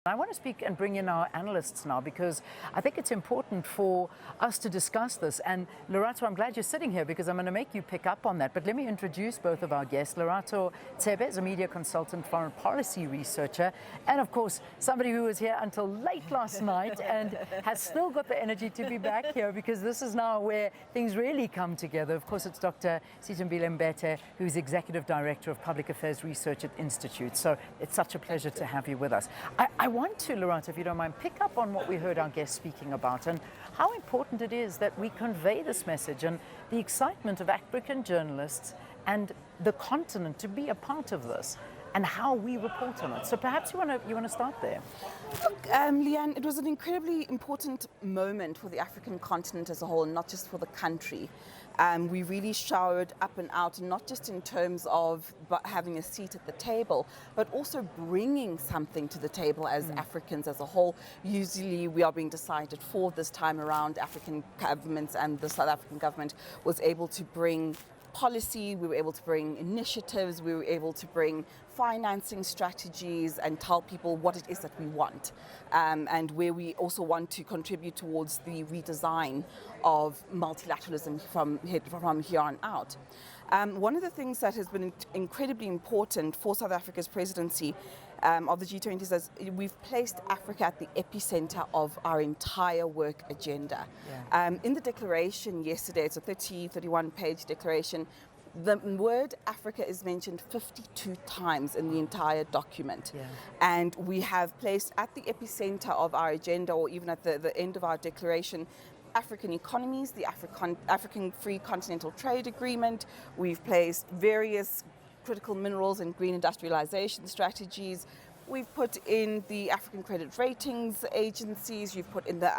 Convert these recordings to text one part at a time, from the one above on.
I want to speak and bring in our analysts now because I think it's important for us to discuss this. And Lerato, I'm glad you're sitting here because I'm going to make you pick up on that. But let me introduce both of our guests. Lerato Tsebe is a media consultant, foreign policy researcher, and of course, somebody who was here until late last night and has still got the energy to be back here because this is now where things really come together. Of course, it's Doctor Sithembile Mbete, who's Executive Director of Public Affairs Research at Institute. So it's such a pleasure to have you with us. I want to, Lerato, if you don't mind, pick up on what we heard our guests speaking about and how important it is that we convey this message and the excitement of African journalists and the continent to be a part of this and how we report on it. So perhaps you want to start there. Look, Leanne, it was an incredibly important moment for the African continent as a whole, not just for the country. We really showered up and out, not just in terms of having a seat at the table, but also bringing something to the table as Africans as a whole. Usually we are being decided for this time around. African governments and the South African government was able to bring policy, we were able to bring initiatives, we were able to bring financing strategies and tell people what it is that we want and where we also want to contribute towards the redesign of multilateralism from here on out. One of the things that has been incredibly important for South Africa's presidency of the G20 is that we've placed Africa at the epicenter of our entire work agenda. Yeah. In the declaration yesterday, it's a 31-page declaration, the word Africa is mentioned 52 times in the entire document. Yeah. And we have placed at the epicenter of our agenda, or even at the end of our declaration, African economies, the African Free Continental Trade Agreement. We've placed various critical minerals and green industrialization strategies. We've put in the African credit ratings agencies. You've put in the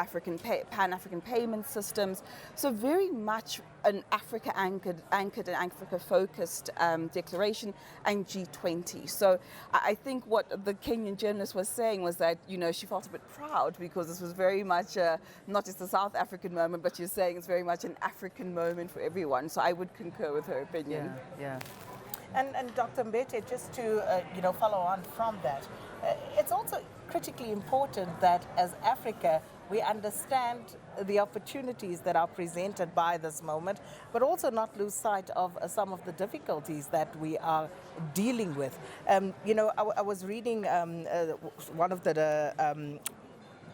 Pan-African payment systems. So very much an Africa-anchored and Africa-focused declaration and G20. So I think what the Kenyan journalist was saying was that, you know, she felt a bit proud because this was very much not just a South African moment, but she's saying it's very much an African moment for everyone. So I would concur with her opinion. Yeah. And Dr. Mbete, just to follow on from that, it's also critically important that as Africa we understand the opportunities that are presented by this moment, but also not lose sight of some of the difficulties that we are dealing with. I was reading one of the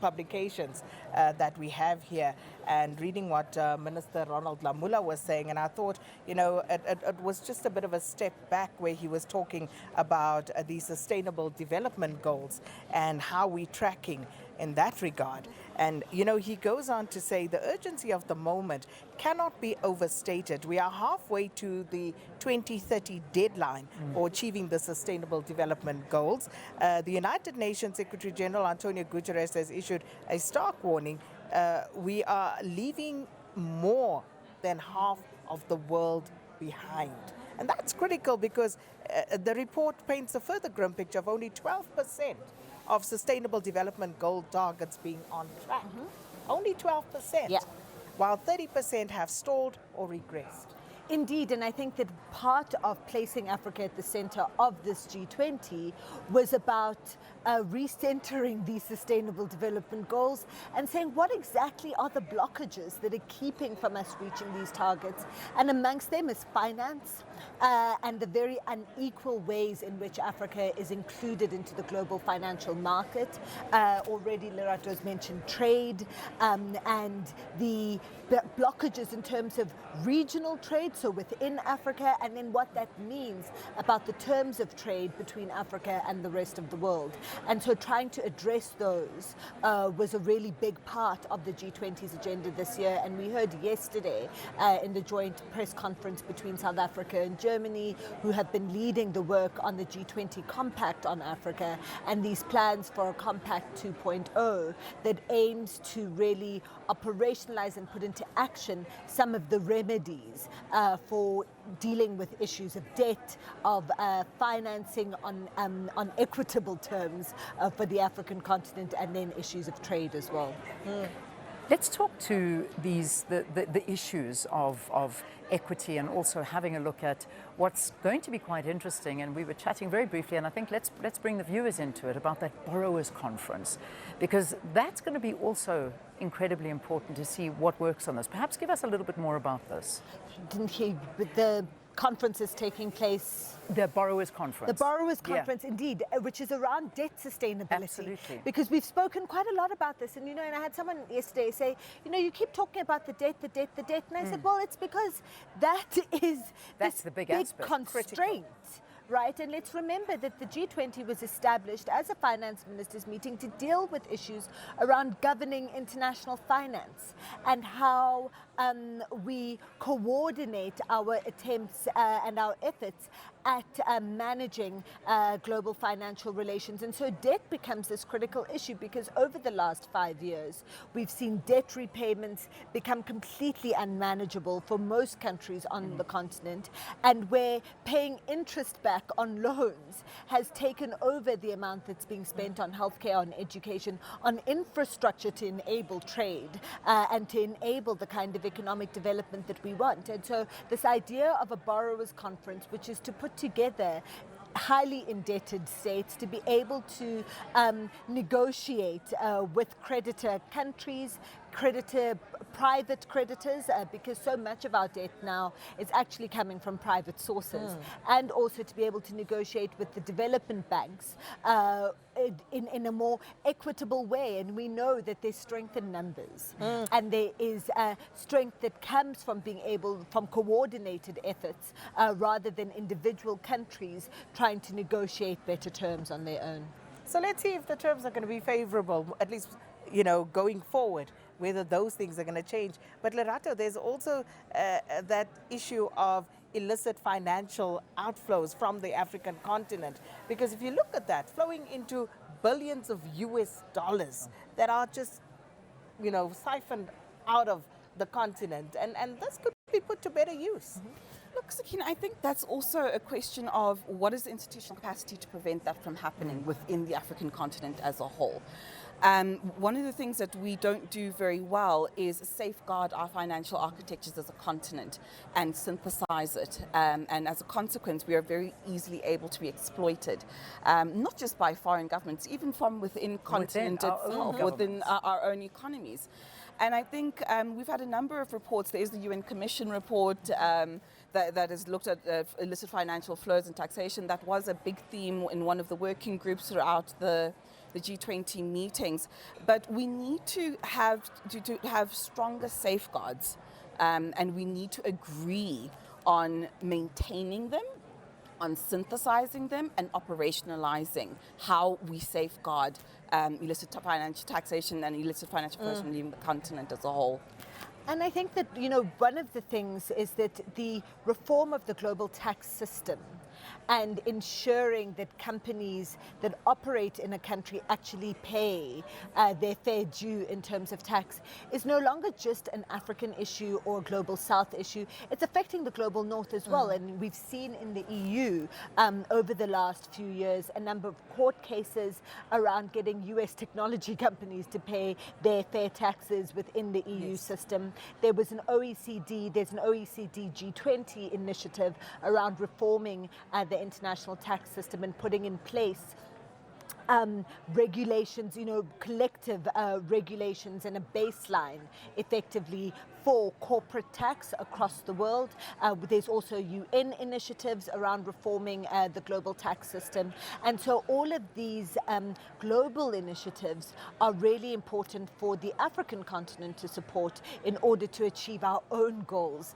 publications that we have here and reading what Minister Ronald Lamola was saying, and I thought, it was just a bit of a step back where he was talking about the sustainable development goals and how we're tracking in that regard. And, he goes on to say the urgency of the moment cannot be overstated. We are halfway to the 2030 deadline for achieving the Sustainable Development Goals. The United Nations Secretary General Antonio Guterres has issued a stark warning. We are leaving more than half of the world behind. And that's critical because the report paints a further grim picture of only 12% of Sustainable Development Goal targets being on track. Only 12%, yeah. While 30% have stalled or regressed. Indeed, and I think that part of placing Africa at the center of this G20 was about recentering these Sustainable Development Goals and saying what exactly are the blockages that are keeping from us reaching these targets. And amongst them is finance and the very unequal ways in which Africa is included into the global financial market. Already Lerato has mentioned trade and the blockages in terms of regional trade, so within Africa, and then what that means about the terms of trade between Africa and the rest of the world. And so trying to address those was a really big part of the G20's agenda this year. And we heard yesterday in the joint press conference between South Africa and Germany, who have been leading the work on the G20 Compact on Africa and these plans for a Compact 2.0 that aims to really operationalize and put into action some of the remedies for dealing with issues of debt, of financing on equitable terms for the African continent, and then issues of trade as well. Let's talk to the issues of equity and also having a look at what's going to be quite interesting. And we were chatting very briefly, and I think let's bring the viewers into it about that borrowers conference, because that's going to be also incredibly important to see what works on this. Perhaps give us a little bit more about this. Didn't hear, but the conference is taking place. The Borrowers Conference. The Borrowers Conference, indeed, which is around debt sustainability. Absolutely. Because we've spoken quite a lot about this. And, and I had someone yesterday say, you keep talking about the debt. And I said, well, it's because that's the big aspect. Constraint. Right, and let's remember that the G20 was established as a finance ministers meeting to deal with issues around governing international finance and how we coordinate our attempts and our efforts at managing global financial relations. And so debt becomes this critical issue because over the last 5 years, we've seen debt repayments become completely unmanageable for most countries on the continent, and where paying interest back on loans has taken over the amount that's being spent on healthcare, on education, on infrastructure to enable trade and to enable the kind of economic development that we want. And so this idea of a borrowers conference, which is to put together highly indebted states to be able to negotiate with creditor countries, private creditors, because so much of our debt now is actually coming from private sources, and also to be able to negotiate with the development banks in a more equitable way. And we know that there's strength in numbers, and there is strength that comes from from coordinated efforts rather than individual countries trying to negotiate better terms on their own. So let's see if the terms are going to be favorable, at least, going forward, whether those things are going to change. But Lerato, there's also that issue of illicit financial outflows from the African continent. Because if you look at that, flowing into billions of US dollars that are just, siphoned out of the continent. And this could be put to better use. Look, Sakina, I think that's also a question of what is the institutional capacity to prevent that from happening within the African continent as a whole. One of the things that we don't do very well is safeguard our financial architectures as a continent and synthesize it. And as a consequence, we are very easily able to be exploited, not just by foreign governments, even from within continent itself, within our own economies. And I think we've had a number of reports. There is the UN Commission report that has looked at illicit financial flows and taxation. That was a big theme in one of the working groups throughout the G20 meetings. But we need to have stronger safeguards, and we need to agree on maintaining them, on synthesizing them, and operationalizing how we safeguard illicit financial taxation and illicit financial flows from leaving the continent as a whole. And I think that, one of the things is that the reform of the global tax system and ensuring that companies that operate in a country actually pay their fair due in terms of tax is no longer just an African issue or a global South issue. It's affecting the global North as well. And we've seen in the EU over the last few years a number of court cases around getting US technology companies to pay their fair taxes within the EU system. There's an OECD G20 initiative around reforming the international tax system and putting in place regulations, collective regulations and a baseline effectively for corporate tax across the world. There's also UN initiatives around reforming the global tax system. And so all of these global initiatives are really important for the African continent to support in order to achieve our own goals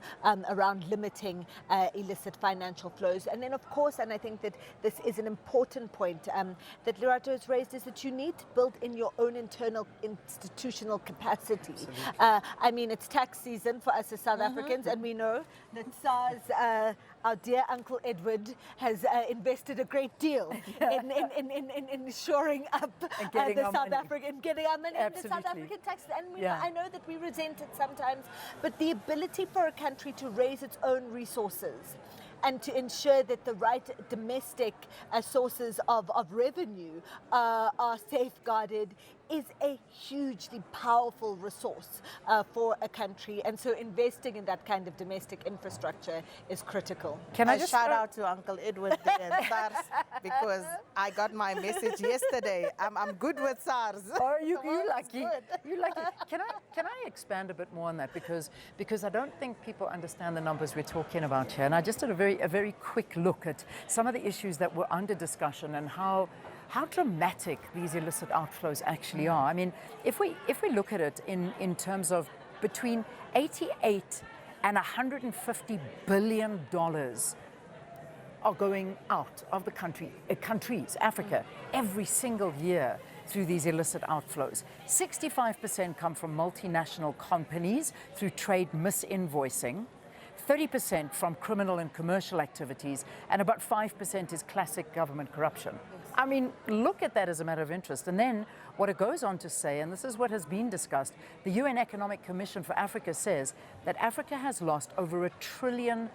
around limiting illicit financial flows. And then, of course, and I think that this is an important point that Lerato has raised, is that you need to build in your own internal institutional capacity. It's tax season for us as South Africans, and we know that SARS, our dear Uncle Edward, has invested a great deal in shoring up the South African, getting our money in the South African taxes. And I know that we resent it sometimes, but the ability for a country to raise its own resources and to ensure that the right domestic sources of revenue are safeguarded is a hugely powerful resource for a country, and so investing in that kind of domestic infrastructure is critical. Can I just shout out to Uncle Edward there and SARS, because I got my message yesterday. I'm good with SARS. Oh, you lucky. You lucky. Can I expand a bit more on that, because I don't think people understand the numbers we're talking about here, and I just did a very quick look at some of the issues that were under discussion and how dramatic these illicit outflows actually are. I mean, if we look at it in terms of between 88 and 150 billion dollars are going out of the countries, Africa, every single year through these illicit outflows. 65% come from multinational companies through trade misinvoicing. 30% from criminal and commercial activities, and about 5% is classic government corruption. I mean, look at that as a matter of interest. And then what it goes on to say, and this is what has been discussed, the UN Economic Commission for Africa says that Africa has lost over $1 trillion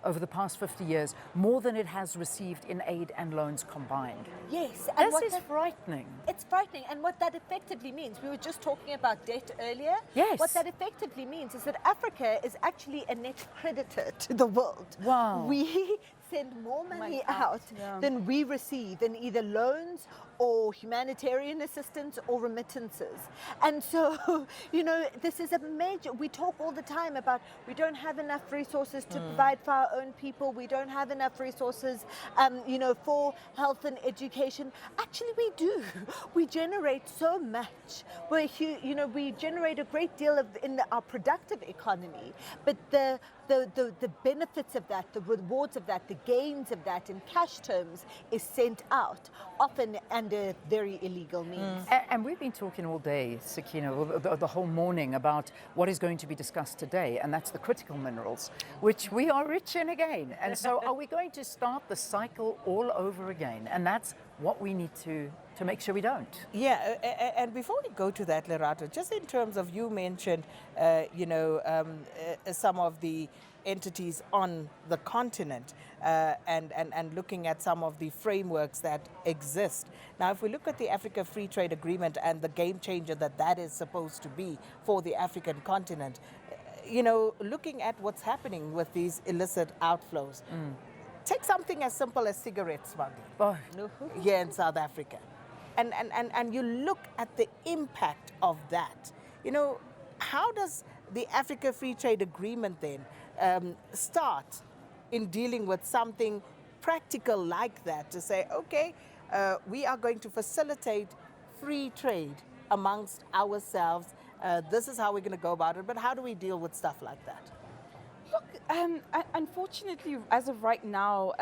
over the past 50 years, more than it has received in aid and loans combined. Yes. And this is frightening. It's frightening. And what that effectively means, we were just talking about debt earlier. Yes. What that effectively means is that Africa is actually a net creditor to the world. Wow. We send more money out than we receive in either loans or humanitarian assistance or remittances. And so, this is a major, we talk all the time about we don't have enough resources to provide for our own people. We don't have enough resources, for health and education. Actually, we do. We generate so much. We generate a great deal in our productive economy, but the benefits of that, the rewards of that, the gains of that in cash terms is sent out, often under very illegal means. And we've been talking all day, Sakina, the whole morning, about what is going to be discussed today, and that's the critical minerals, which we are rich in again. And so are we going to start the cycle all over again? And that's what we need to make sure we don't. Yeah, and before we go to that, Lerato, just in terms of, you mentioned, some of the entities on the continent and looking at some of the frameworks that exist. Now, if we look at the Africa Free Trade Agreement and the game changer that is supposed to be for the African continent, looking at what's happening with these illicit outflows, take something as simple as cigarette smuggling here in South Africa. And you look at the impact of that. How does the Africa Free Trade Agreement then start in dealing with something practical like that, to say, okay, we are going to facilitate free trade amongst ourselves. This is how we're going to go about it, but how do we deal with stuff like that? Look, unfortunately, as of right now,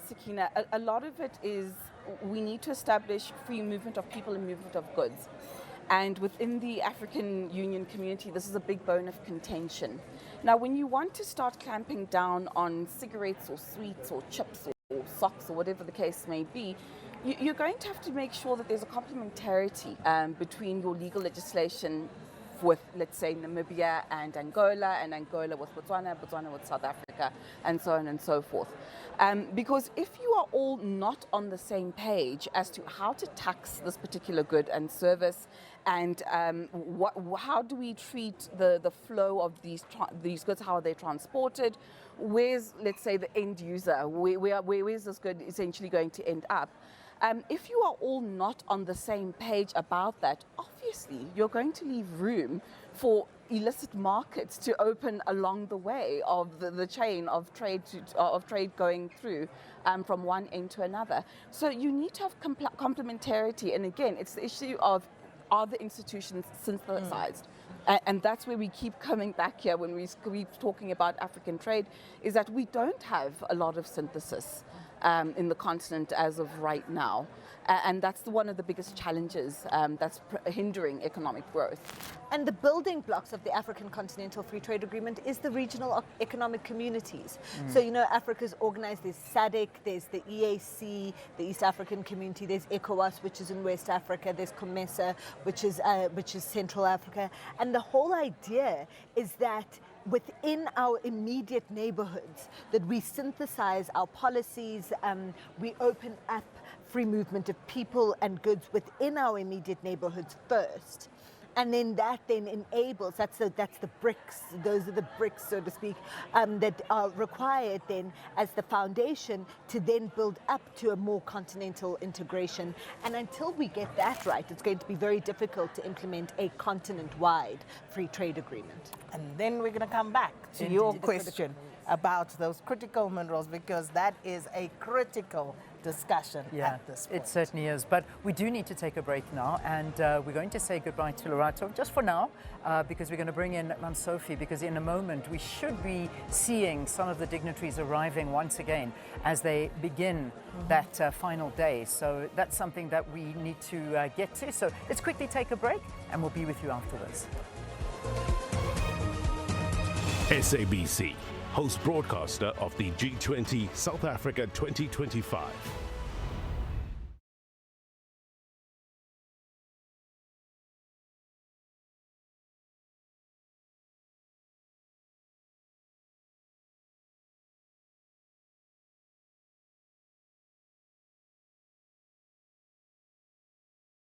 Sakina, a lot of it is we need to establish free movement of people and movement of goods. And within the African Union community, this is a big bone of contention. Now, when you want to start clamping down on cigarettes or sweets or chips or socks or whatever the case may be, you're going to have to make sure that there's a complementarity between your legal legislation with, let's say, Namibia and Angola with Botswana, Botswana with South Africa, and so on and so forth. Because if you are all not on the same page as to how to tax this particular good and service, and how do we treat the flow of these goods, how are they transported, where's, let's say, the end user, where is this good essentially going to end up? If you are all not on the same page about that, obviously you're going to leave room for illicit markets to open along the way of the chain of trade going through from one end to another. So you need to have complementarity, and again, it's the issue of, are the institutions synthesized? And that's where we keep coming back here when we keep talking about African trade, is that we don't have a lot of synthesis in the continent as of right now. And that's one of the biggest challenges that's hindering economic growth. And the building blocks of the African Continental Free Trade Agreement is the regional economic communities. So, Africa's organized, there's SADC, there's the EAC, the East African Community, there's ECOWAS, which is in West Africa, there's COMESA, which is Central Africa. And the whole idea is that within our immediate neighborhoods, that we synthesize our policies, we open up free movement of people and goods within our immediate neighborhoods first. And then that then enables, that's the bricks, those are the bricks, so to speak, that are required then as the foundation to then build up to a more continental integration. And until we get that right, it's going to be very difficult to implement a continent-wide free trade agreement. And then we're going to come back to your question about those critical minerals, because that is a critical discussion at this point. It certainly is. But we do need to take a break now, and we're going to say goodbye to Lorato just for now, because we're going to bring in Sophie, because in a moment we should be seeing some of the dignitaries arriving once again as they begin that final day. So that's something that we need to get to. So let's quickly take a break, and we'll be with you after this. SABC, host broadcaster of the G20 South Africa 2025.